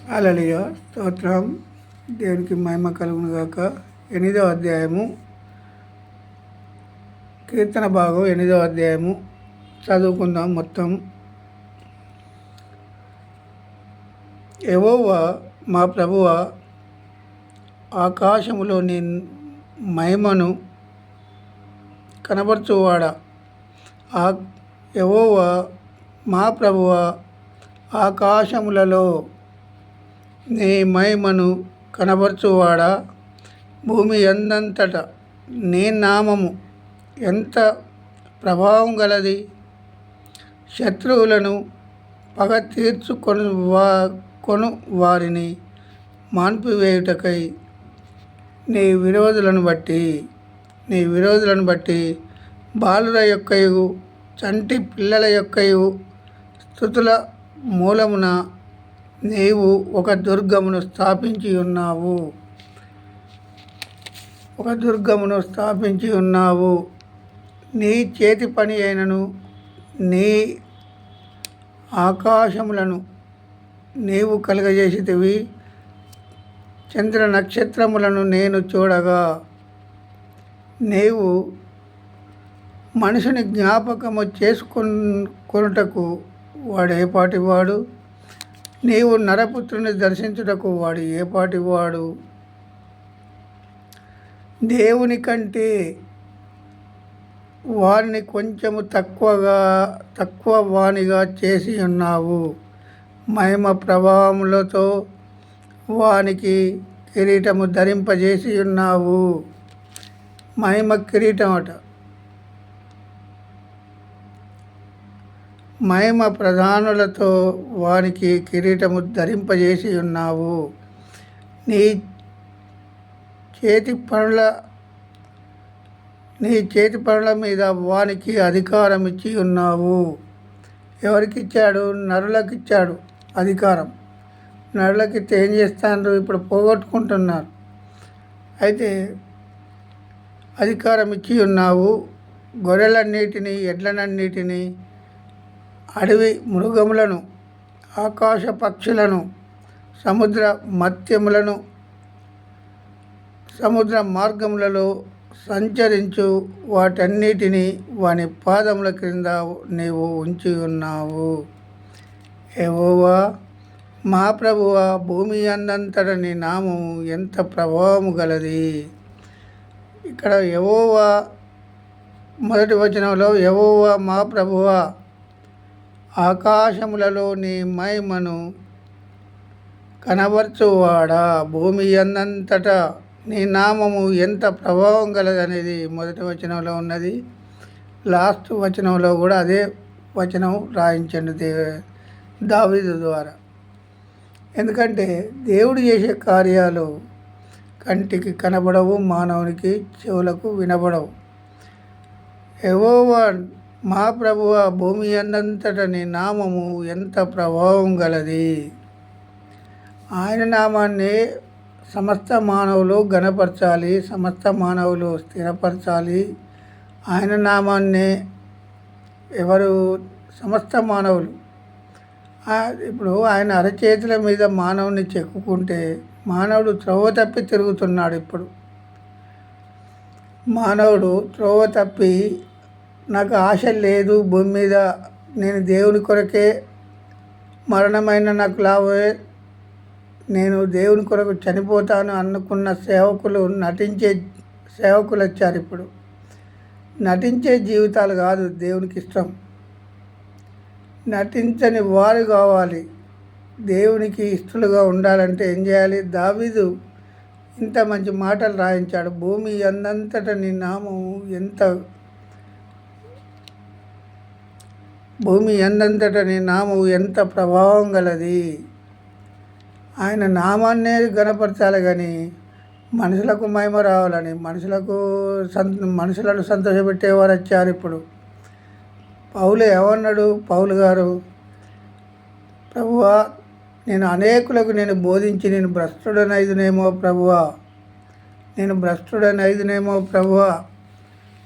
హల్లెలూయా స్తోత్రం. దేవునికి మహిమ కలుగును గాక. 8వ అధ్యాయము కీర్తన భాగం 8వ అధ్యాయము చదువుకుందాం. మొత్తం యెహోవా మా ప్రభువా, ఆకాశములో నీ మహిమను కనబరచువాడా. యెహోవా మా ప్రభువా, ఆకాశములలో నీ మహిమను కనబరచువాడా. భూమి ఎందంతట నీ నామము ఎంత ప్రభావం గలది. శత్రువులను పగ తీర్చుకొను వారిని మాన్పివేయుటకై నీ విరోధులను బట్టి బాలుర యొక్కయు చంటి పిల్లల యొక్కయు స్తుతుల మూలమున నీవు ఒక దుర్గమును స్థాపించి ఉన్నావు. నీ చేతి పని అయినను నీ ఆకాశములను నీవు కలుగజేసితివి. చంద్ర నక్షత్రములను నేను చూడగా, నీవు మనిషిని జ్ఞాపకము చేసుకొనుటకు వాడు ఏపాటివాడు. నీవు నరపుత్రుని దర్శించుటకు వాడు ఏపాటివాడు. దేవుని కంటే వారిని కొంచెము తక్కువ వానిగా చేసి ఉన్నావు. మహిమ ప్రభావములతో వానికి కిరీటము ధరింపజేసి ఉన్నావు. మహిమ కిరీటం అట. మహిమ ప్రధానులతో వానికి కిరీటము ధరింపజేసి ఉన్నావు. నీ చేతి పనుల మీద వానికి అధికారం ఇచ్చి ఉన్నావు. ఎవరికిచ్చాడు? నరులకిచ్చాడు అధికారం. నరులకిస్తే ఏం చేస్తాను? ఇప్పుడు పోగొట్టుకుంటున్నారు. అయితే అధికారం ఇచ్చి ఉన్నావు. గొర్రెలన్నిటినీ, ఎడ్లనన్నిటినీ, అడవి మృగములను, ఆకాశ పక్షులను, సముద్ర మత్స్యములను, సముద్ర మార్గములలో సంచరించు వాటన్నిటినీ వాని పాదముల క్రింద నీవు ఉంచి ఉన్నావు. యెహోవా మా ప్రభువా, భూమి అందంతట నీ నామము ఎంత ప్రభావము గలది. ఇక్కడ యెహోవా మొదటి వచనంలో యెహోవా మా ప్రభువా, ఆకాశములలో నీ మహిమను కనబరచువాడా. భూమి అందంతట నీ నామము ఎంత ప్రభావం గలదనేది మొదటి వచనంలో ఉన్నది. లాస్ట్ వచనంలో కూడా అదే వచనం రాయించండి దావీదు ద్వారా. ఎందుకంటే దేవుడు చేసే కార్యాలు కంటికి కనబడవు, మానవునికి చెవులకు వినబడవు. యెహోవా మా ప్రభువా, భూమి అందంతట నీ నామము ఎంత ప్రభావం గలది. ఆయన నామాన్ని సమస్త మానవులు ఘనపరచాలి, సమస్త మానవులు స్థిరపరచాలి. ఆయన నామాన్ని సమస్త మానవులు ఇప్పుడు ఆయన అరచేతుల మీద మానవుని చెక్కుకుంటే మానవుడు త్రోవ తప్పి తిరుగుతున్నాడు. ఇప్పుడు మానవుడు త్రోవ తప్పి నాకు ఆశ లేదు భూమి మీద, నేను దేవుని కొరకే, మరణమైన నాకు లాభమే, నేను దేవుని కొరకు చనిపోతాను అనుకున్న నటించే సేవకులు వచ్చారు. ఇప్పుడు నటించే జీవితాలు కాదు దేవునికి ఇష్టం. నటించని వారు కావాలి. దేవునికి ఇష్టలుగా ఉండాలంటే ఏం చేయాలి? దావీదు ఇంత మంచి మాటలు రాయించాడు. భూమి అందంతట నీ నామము ఎంత ప్రభావం గలది. ఆయన నామాన్నే గణపరచాలి కానీ మనుషులకు మహిమ రావాలని మనుషులను సంతోషపెట్టేవారు వచ్చారు. ఇప్పుడు పౌలు ఏమన్నాడు? పౌలు గారు, ప్రభువా, నేను అనేకులకు బోధించి నేను భ్రష్టుడనైదునేమో ప్రభువా,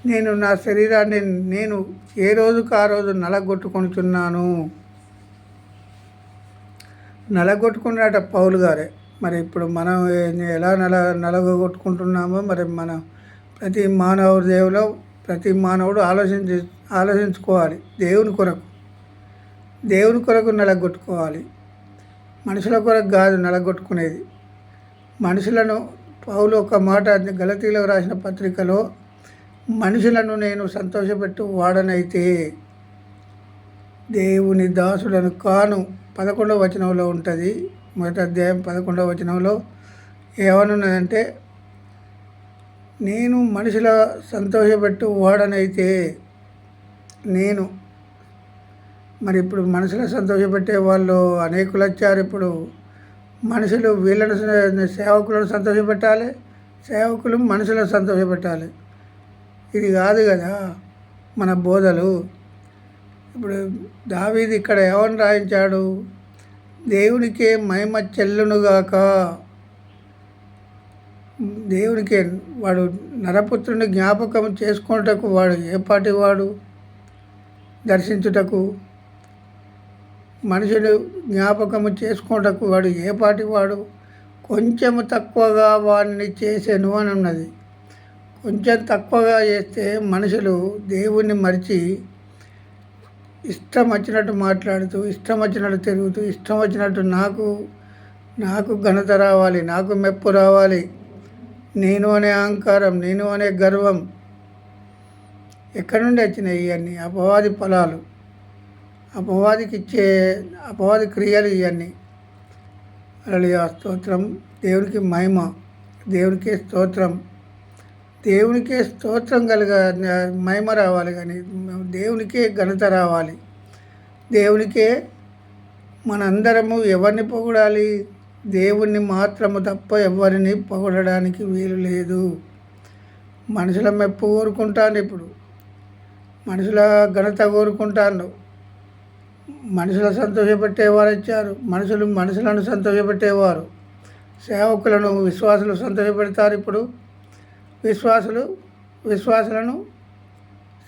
నేను నా శరీరాన్ని నేను ఏ రోజుకు ఆ రోజు నలగొట్టుకొనుచున్నాను. నలగొట్టుకున్నట పౌలు గారే. మరి ఇప్పుడు మనం ఎలా నలగొట్టుకుంటున్నామో మరి మనం ప్రతి దేవులో ప్రతి మానవుడు ఆలోచించుకోవాలి. దేవుని కొరకు నలగొట్టుకోవాలి. మనుషుల కొరకు కాదు నలగొట్టుకునేది. మనుషులను పౌలు ఒక మాట గలతీలకు రాసిన పత్రికలో, మనుషులను నేను సంతోషపెట్టు వాడనైతే దేవుని దాసులను కాను 11వ వచనంలో ఉంటుంది. మొదటి అధ్యాయం 11వ వచనంలో ఏమనున్నదంటే, నేను మనుషుల సంతోషపెట్టు వాడనైతే నేను. మరి ఇప్పుడు మనుషుల సంతోషపెట్టే వాళ్ళు అనేకులు వచ్చారు. ఇప్పుడు మనుషులు వీళ్ళను సేవకులను సంతోషపెట్టాలి, సేవకులు మనుషులను సంతోషపెట్టాలి. ఇది కాదు కదా మన బోధలు. ఇప్పుడు దావీదు ఇక్కడ ఏమని రాయించాడు? దేవునికే మహిమ చెల్లునుగాక. దేవునికే. వాడు నరపుత్రుని జ్ఞాపకం చేసుకున్నటకు వాడు ఏ పాటి వాడు? దర్శించుటకు మనుషులు జ్ఞాపకము చేసుకున్నటకు వాడు ఏ పాటి వాడు? కొంచెము తక్కువగా వాడిని చేసేను అని ఉన్నది. కొంచెం తక్కువగా చేస్తే మనుషులు దేవుణ్ణి మరిచి ఇష్టం వచ్చినట్టు మాట్లాడుతూ, ఇష్టం వచ్చినట్టు తిరుగుతూ, ఇష్టం వచ్చినట్టు నాకు ఘనత రావాలి, నాకు మెప్పు రావాలి, నేను అనే అహంకారం, నేను అనే గర్వం. ఎక్కడి నుండి వచ్చినాయి ఇవన్నీ? అపవాది ఫలాలు, అపవాది క్రియలు ఇవన్నీ. హల్లెలూయా, స్తోత్రం. దేవునికి మహిమ, దేవునికే స్తోత్రం. దేవునికే స్తోత్రం మహిమ రావాలి, కానీ దేవునికే ఘనత రావాలి. దేవునికే మనందరము ఎవరిని పొగడాలి? దేవుణ్ణి మాత్రము తప్ప ఎవరిని పొగడడానికి వీలు లేదు. మనుషుల మెప్పు కోరుకుంటాను, ఇప్పుడు మనుషుల ఘనత కోరుకుంటాను. మనుషుల సంతోషపెట్టేవారు వచ్చారు. మనుషులను సంతోషపెట్టేవారు, సేవకులను విశ్వాసులు సంతోషపెడతారు. ఇప్పుడు విశ్వాసులను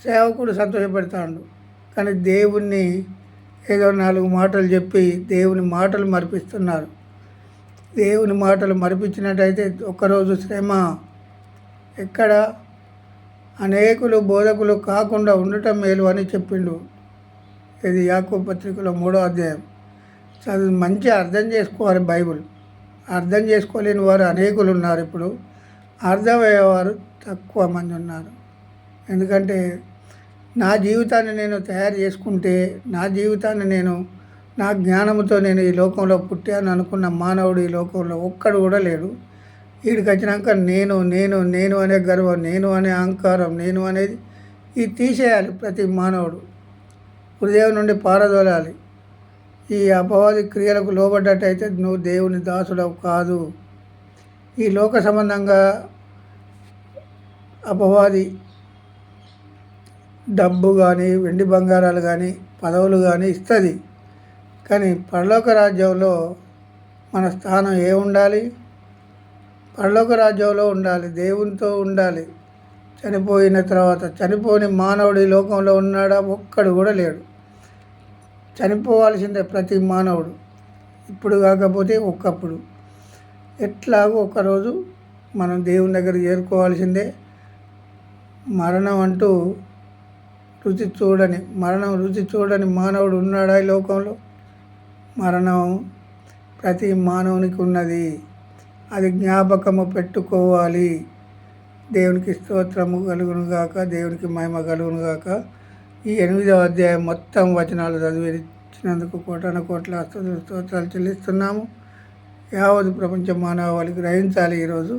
సేవకుడు సంతోషపెడతాడు. కానీ దేవుణ్ణి ఏదో 4 మాటలు చెప్పి దేవుని మాటలు మరిపిస్తున్నారు. దేవుని మాటలు మరిపించినట్టయితే ఒక్కరోజు శ్రమ ఎక్కడ? అనేకులు బోధకులు కాకుండా ఉండటం మేలు అని చెప్పిండు. ఇది యాకోబు పత్రికలో 3వ అధ్యాయం. చదువు మంచిగా అర్థం చేసుకోవాలి. బైబిల్ అర్థం చేసుకోలేని వారు అనేకులు ఉన్నారు. ఇప్పుడు అర్థమయ్యేవారు తక్కువ మంది ఉన్నారు. ఎందుకంటే నా జీవితాన్ని నేను తయారు చేసుకుంటే, నా జీవితాన్ని నా జ్ఞానంతో నేను ఈ లోకంలో పుట్టాను అనుకున్న మానవుడు ఈ లోకంలో ఒక్కడు కూడా లేడు. వీడికి వచ్చినాక నేను అనే గర్వం, నేను అనే అహంకారం, నేను అనేది ఇది తీసేయాలి. ప్రతి మానవుడు హృదయం నుండి పారదోలాలి. ఈ అపవాది క్రియలకు లోబడ్డట్టయితే నువ్వు దేవుని దాసుడవు కాదు. ఈ లోక సంబంధంగా అపవాది డబ్బు కానీ, వెండి బంగారాలు కానీ, పదవులు కానీ ఇస్తుంది. కానీ పరలోక రాజ్యంలో మన స్థానం ఉండాలి? పరలోక రాజ్యంలో ఉండాలి, దేవునితో ఉండాలి. చనిపోయిన తర్వాత చనిపోని మానవుడు ఈ లోకంలో ఉన్నాడా? ఒక్కడు కూడా లేడు. చనిపోవాల్సిందే ప్రతి మానవుడు, ఇప్పుడు కాకపోతే ఒక్కప్పుడు. ఎట్లాగో ఒకరోజు మనం దేవుని దగ్గర చేరుకోవాల్సిందే. మరణం రుచి చూడని మానవుడు ఉన్నాడా ఈ లోకంలో? మరణం ప్రతి మానవునికి ఉన్నది. అది జ్ఞాపకము పెట్టుకోవాలి. దేవునికి స్తోత్రము కలుగునుగాక, దేవునికి మహిమ కలుగునుగాక. ఈ 8వ అధ్యాయం మొత్తం వచనాలు చదివించినందుకు కోట్ల స్తోత్రాలు చెల్లిస్తున్నాము. యావత్ ప్రపంచ మానవాళి గ్రహించాలి. ఈరోజు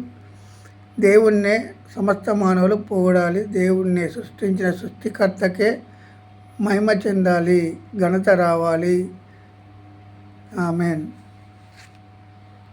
దేవుణ్ణే సమస్త మానవులు పొగడాలి. దేవుణ్ణే సృష్టించిన సృష్టికర్తకే మహిమ చెందాలి, ఘనత రావాలి. ఆమేన్.